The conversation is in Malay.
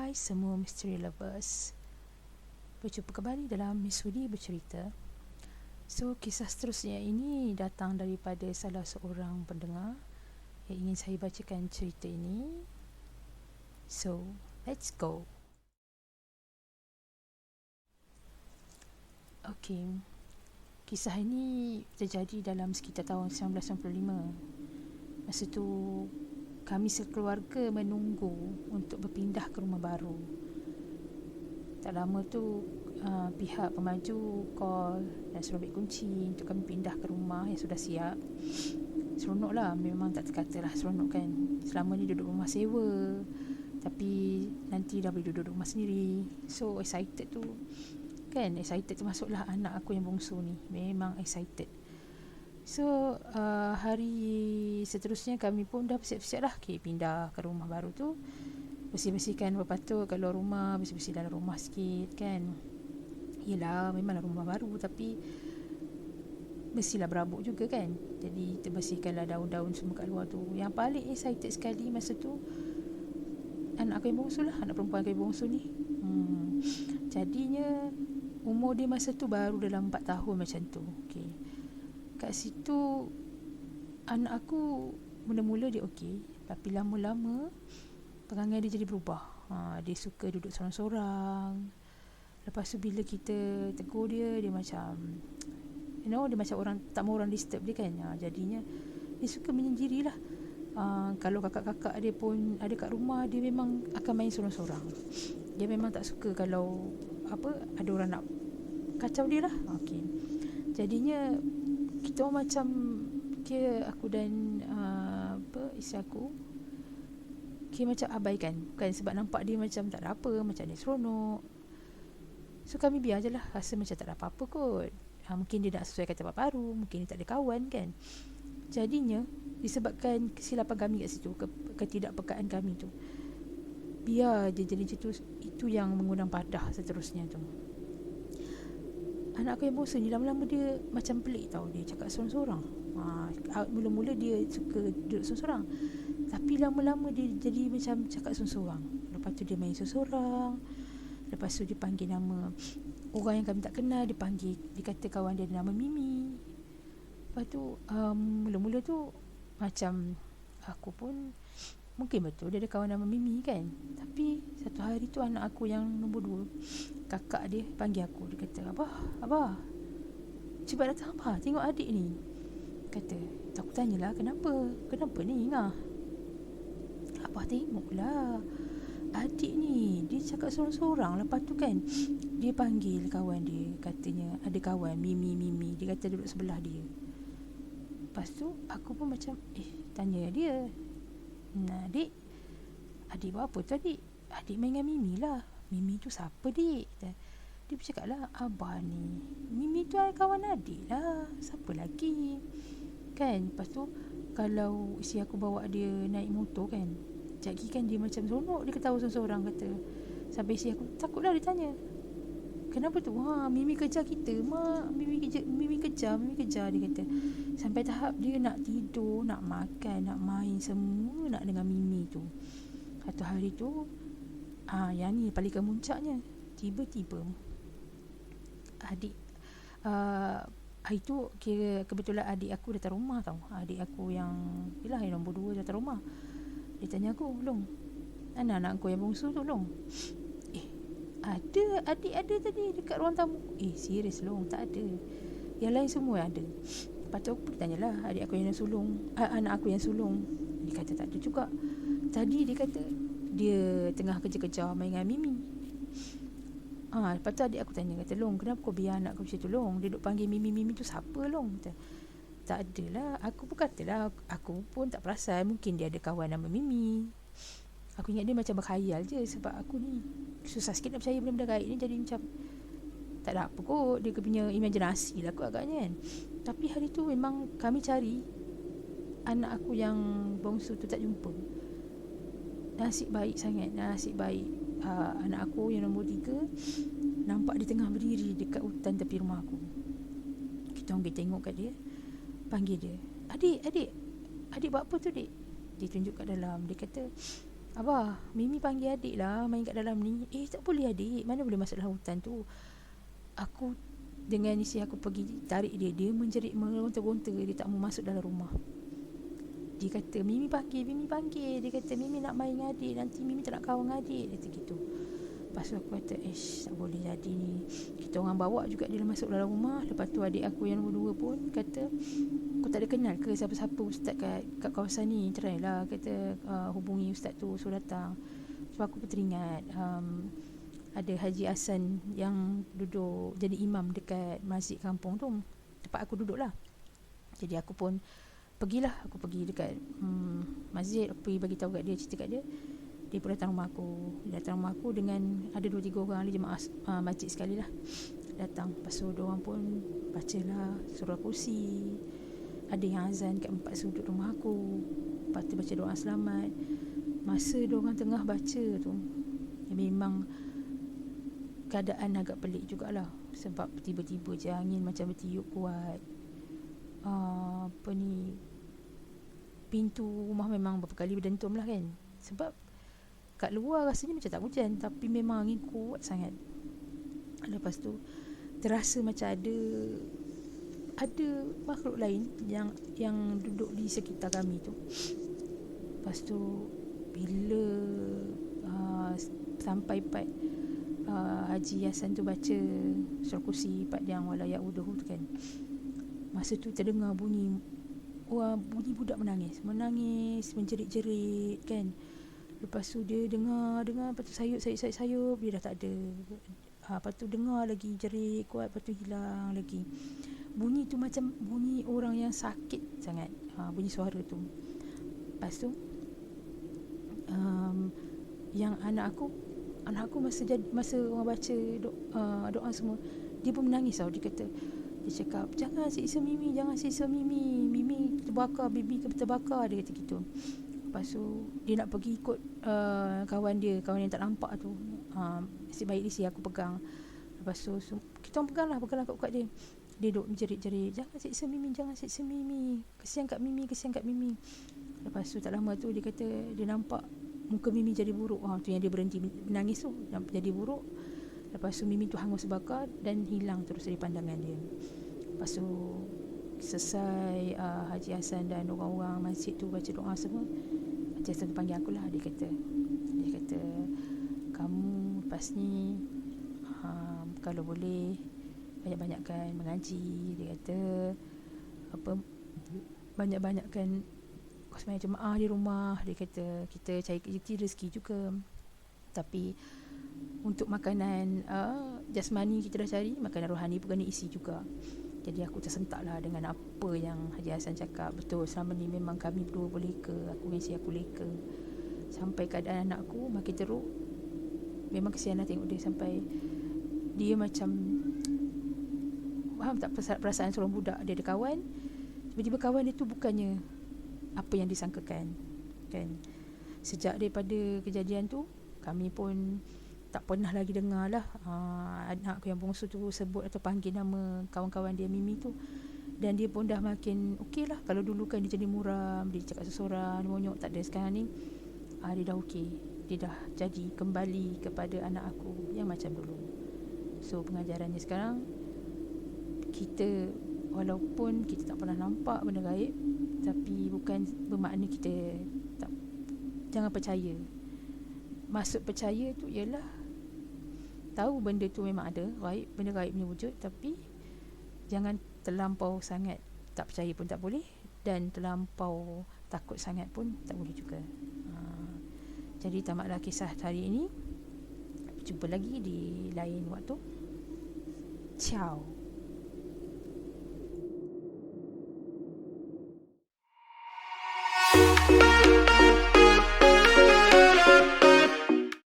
Hai semua misteri lovers, berjumpa kembali dalam Miss Hudi bercerita. So, kisah seterusnya ini datang daripada salah seorang pendengar yang ingin saya bacakan cerita ini. So, let's go. Okay, kisah ini terjadi dalam sekitar tahun 1995. Masa tu kami sekeluarga menunggu untuk berpindah ke rumah baru. Tak lama tu pihak pemaju call dan suruh ambil kunci untuk kami pindah ke rumah yang sudah siap. Seronok lah, memang tak terkata lah seronok kan. Selama ni duduk rumah sewa, tapi nanti dah boleh duduk rumah sendiri. So excited tu kan, excited termasuklah anak aku yang bongsu ni. Memang excited. So hari seterusnya kami pun dah bersiap-siap lah pindah ke rumah baru tu. Bersih-bersihkan apa patut kat luar rumah, bersih-bersih dalam rumah sikit kan. Yelah, memanglah rumah baru tapi mestilah berabuk juga kan. Jadi terbersihkanlah daun-daun semua kat luar tu. Yang paling excited sekali masa tu anak aku yang bongsu lah, anak perempuan aku yang bongsu ni. Jadinya umur dia masa tu baru dalam 4 tahun macam tu. Okay. Kat situ anak aku mula-mula dia okey, tapi lama-lama perangai dia jadi berubah. Dia suka duduk sorang-sorang. Lepas tu bila kita tegur dia, dia macam dia macam orang tak mau orang disturb dia kan. Jadinya dia suka menyendiri lah. Kalau kakak-kakak dia pun ada kat rumah, dia memang akan main sorang-sorang. Dia memang tak suka kalau ada orang nak kacau dia lah. Okay. Jadinya kita orang macam aku dan isteri aku macam abaikan kan, sebab nampak dia macam tak ada apa, macam dia seronok. So kami biar je lah, rasa macam tak ada apa-apa kot. Mungkin dia nak sesuaikan tempat baru, mungkin dia tak ada kawan kan. Jadinya disebabkan kesilapan kami kat situ, ketidakpekaan kami tu, biar je jadi macam tu. Itu yang mengundang padah seterusnya tu. Anak aku yang bosan ni lama-lama dia macam pelik tau. Dia cakap sorang-sorang. Mula-mula dia suka duduk sorang-sorang, tapi lama-lama dia jadi macam cakap sorang-sorang. Lepas tu dia main sorang-sorang. Lepas tu dia panggil nama orang yang kami tak kenal. Dia kata kawan dia ada nama Mimi. Lepas tu mula-mula tu macam aku pun mungkin betul dia ada kawan nama Mimi kan. Tapi satu hari tu anak aku yang nombor 2, kakak dia panggil aku. Dia kata, Abah cuba datang Abah, tengok adik ni. Kata, aku tanyalah kenapa ni Ngah. Abah tengoklah adik ni, dia cakap sorang-sorang. Lepas tu kan dia panggil kawan dia, katanya ada kawan Mimi. Dia kata duduk sebelah dia. Lepas tu aku pun macam tanya dia, adik buat apa tu adik? Adik main dengan Mimi lah. Mimi tu siapa dik? Dia bercakap lah, Abah ni Mimi tu kawan adik lah, siapa lagi kan. Lepas tu kalau isteri aku bawa dia naik motor kan, sekejap lagi kan dia macam seronok, dia ketawa seorang-seorang kata. Sampai isteri aku takutlah, dia tanya, kenapa tu? Mimi kejar kita mak, Mimi kejar dia kata. Sampai tahap dia nak tidur, nak makan, nak main, semua nak dengan Mimi tu. Satu hari tu yang ni paling kemuncaknya, tiba-tiba adik hari tu kira kebetulan adik aku datang rumah tau. Adik aku yang nombor 2 datang rumah. Dia tanya aku, Long, anak kau yang bongsu tu Long? Adik ada tadi dekat ruang tamu. Serius Long? Tak ada, yang lain semua ada. Lepas tu aku tanyalah adik aku yang sulung, anak aku yang sulung. Dia kata tak ada juga. Tadi dia kata dia tengah kerja-kerja main dengan Mimi. Lepas tu adik aku tanya, kata, Long, kenapa kau biar anak kau macam tu Long? Dia duk panggil Mimi tu siapa Long? Kata, tak adalah. Aku pun katalah, aku pun tak perasan, mungkin dia ada kawan nama Mimi. Aku ingat dia macam berkhayal je, sebab aku ni susah sikit nak percaya benda-benda gaib ni. Jadi macam tak ada apa kot, dia punya imajinasi lah kot agaknya kan. Tapi hari tu memang kami cari anak aku yang bongsu tu, tak jumpa. Nasib baik sangat, nasib baik. Anak aku yang nombor 3 nampak dia tengah berdiri dekat hutan tepi rumah aku. Kita orang pergi tengok kat dia, panggil dia, Adik buat apa tu dik? Dia tunjuk kat dalam. Dia kata, Abah, Mimi panggil adik lah main kat dalam ni. Tak boleh adik, mana boleh masuk dalam hutan tu. Aku dengan isi aku pergi tarik dia, dia menjerit meronta-ronta, dia tak mau masuk dalam rumah. Dia kata Mimi panggil. Dia kata Mimi nak main dengan adik, nanti Mimi tak nak kawan dengan adik. Dia kata gitu. Lepas tu aku kata tak boleh jadi ni. Kita orang bawa juga dia masuk dalam rumah. Lepas tu adik aku yang nombor 2 pun kata, kau tak ada kenal ke siapa-siapa ustaz kat kawasan ni? Try lah, kata hubungi ustaz tu, suruh datang. Sebab aku pun teringat ada Haji Hassan yang duduk jadi imam dekat masjid kampung tu, tempat aku duduk lah. Jadi aku pun pergilah, aku pergi dekat masjid, aku pergi bagi tahu kat dia, cerita kat dia. Dia pun datang rumah aku. Dia datang rumah aku dengan ada 2-3 orang ahli jemaah masjid sekali lah datang. Lepas tu diorang pun bacalah surah kursi, ada yang azan kat 4 sudut rumah aku. Lepas tu baca doa selamat. Masa diorang tengah baca tu, memang keadaan agak pelik jugalah. Sebab tiba-tiba je angin macam bertiup kuat. Pintu rumah memang beberapa kali berdentum lah kan. Sebab kat luar rasanya macam tak hujan, tapi memang angin kuat sangat. Lepas tu terasa macam ada makhluk lain yang duduk di sekitar kami tu. Lepas tu bila sampai part Haji Hassan tu baca surah kursi, part yang wala ya'uduhu tu kan, masa tu terdengar bunyi budak menangis, menjerit-jerit kan. Lepas tu dia dengar, lepas tu sayup, dia dah tak ada. Lepas tu dengar lagi jerit kuat, lepas tu hilang lagi. Bunyi tu macam bunyi orang yang sakit sangat, bunyi suara tu. Lepas tu yang anak aku masa orang baca doa semua, dia pun menangis tau. Dia cakap, jangan siksa Mimi, Mimi terbakar, bibi terbakar, dia kata gitu. Lepas tu dia nak pergi ikut kawan yang tak nampak tu. Nasib baik dia aku pegang. Lepas tu kita orang pegang lah kat dia. Dia duk menjerit-jerit, jangan siksa Mimi, kesian kat Mimi. Lepas tu tak lama tu dia kata dia nampak muka Mimi jadi buruk. Tu yang dia berhenti menangis tu, jadi buruk. Lepas tu Mimi tu hangus bakar dan hilang terus dari pandangan dia. Lepas tu selesai Haji Hassan dan orang-orang masjid tu baca doa semua, Haji Hassan tu panggil akulah. Dia kata kamu lepas ni kalau boleh banyak-banyakkan mengaji. Dia kata banyak-banyakkan sembahyang jemaah di rumah. Dia kata kita cari rezeki juga, tapi untuk makanan jasmani kita dah cari, makanan rohani pun kena isi juga. Jadi aku tersentak lah dengan apa yang Haji Hassan cakap. Betul, selama ni memang kami berdua boleh ke, aku dengan isteri aku leka. Sampai keadaan anak aku makin teruk. Memang kesian lah tengok dia sampai dia macam faham tak perasaan seorang budak. Dia ada kawan, tiba-tiba kawan dia tu bukannya apa yang disangkakan kan. Sejak daripada kejadian tu, kami pun tak pernah lagi dengar lah anak aku yang bongsu tu sebut atau panggil nama kawan-kawan dia Mimi tu. Dan dia pun dah makin okey lah. Kalau dulu kan dia jadi muram, dia cakap seseorang, dia monyok, tak ada. Sekarang ni dia dah okey. Dia dah jadi kembali kepada anak aku yang macam dulu. So pengajarannya sekarang, kita walaupun kita tak pernah nampak benda gaib, tapi bukan bermakna kita jangan percaya. Maksud percaya tu ialah tahu benda tu memang ada, benda gaib ni wujud, tapi jangan terlampau sangat tak percaya pun tak boleh, dan terlampau takut sangat pun tak boleh juga. Jadi tamatlah kisah hari ini. Jumpa lagi di lain waktu. Ciao.